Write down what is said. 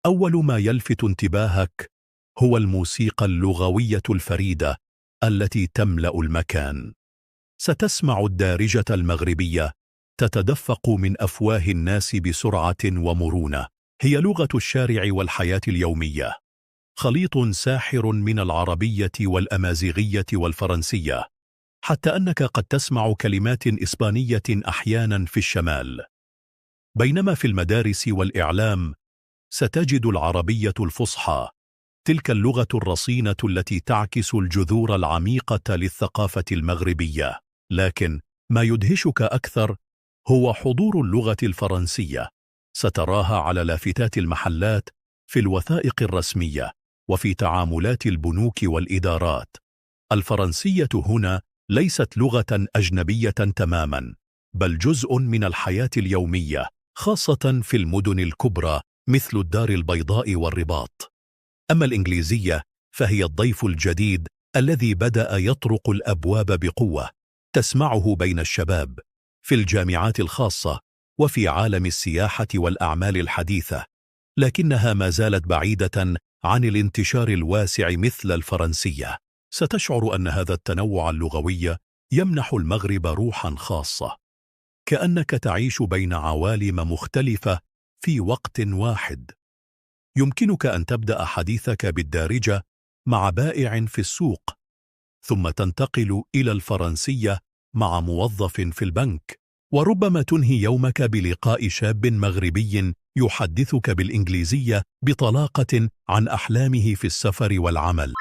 أول ما يلفت انتباهك هو الموسيقى اللغوية الفريدة التي تملأ المكان. ستسمع الدارجة المغربية تتدفق من أفواه الناس بسرعة ومرونة. هي لغة الشارع والحياة اليومية، خليط ساحر من العربية والأمازيغية والفرنسية، حتى أنك قد تسمع كلمات إسبانية أحيانا في الشمال. بينما في المدارس والإعلام ستجد العربية الفصحى، تلك اللغة الرصينة التي تعكس الجذور العميقة للثقافة المغربية. لكن ما يدهشك أكثر هو حضور اللغة الفرنسية. ستراها على لافتات المحلات، في الوثائق الرسمية، وفي تعاملات البنوك والإدارات. الفرنسية هنا ليست لغة أجنبية تماما، بل جزء من الحياة اليومية، خاصة في المدن الكبرى مثل الدار البيضاء والرباط. أما الإنجليزية فهي الضيف الجديد الذي بدأ يطرق الأبواب بقوة. تسمعه بين الشباب، في الجامعات الخاصة، وفي عالم السياحة والأعمال الحديثة، لكنها ما زالت بعيدة عن الانتشار الواسع مثل الفرنسية. ستشعر أن هذا التنوع اللغوي يمنح المغرب روحا خاصة، كأنك تعيش بين عوالم مختلفة في وقت واحد. يمكنك أن تبدأ حديثك بالدارجة مع بائع في السوق، ثم تنتقل إلى الفرنسية مع موظف في البنك، وربما تنهي يومك بلقاء شاب مغربي يحدثك بالإنجليزية بطلاقة عن أحلامه في السفر والعمل.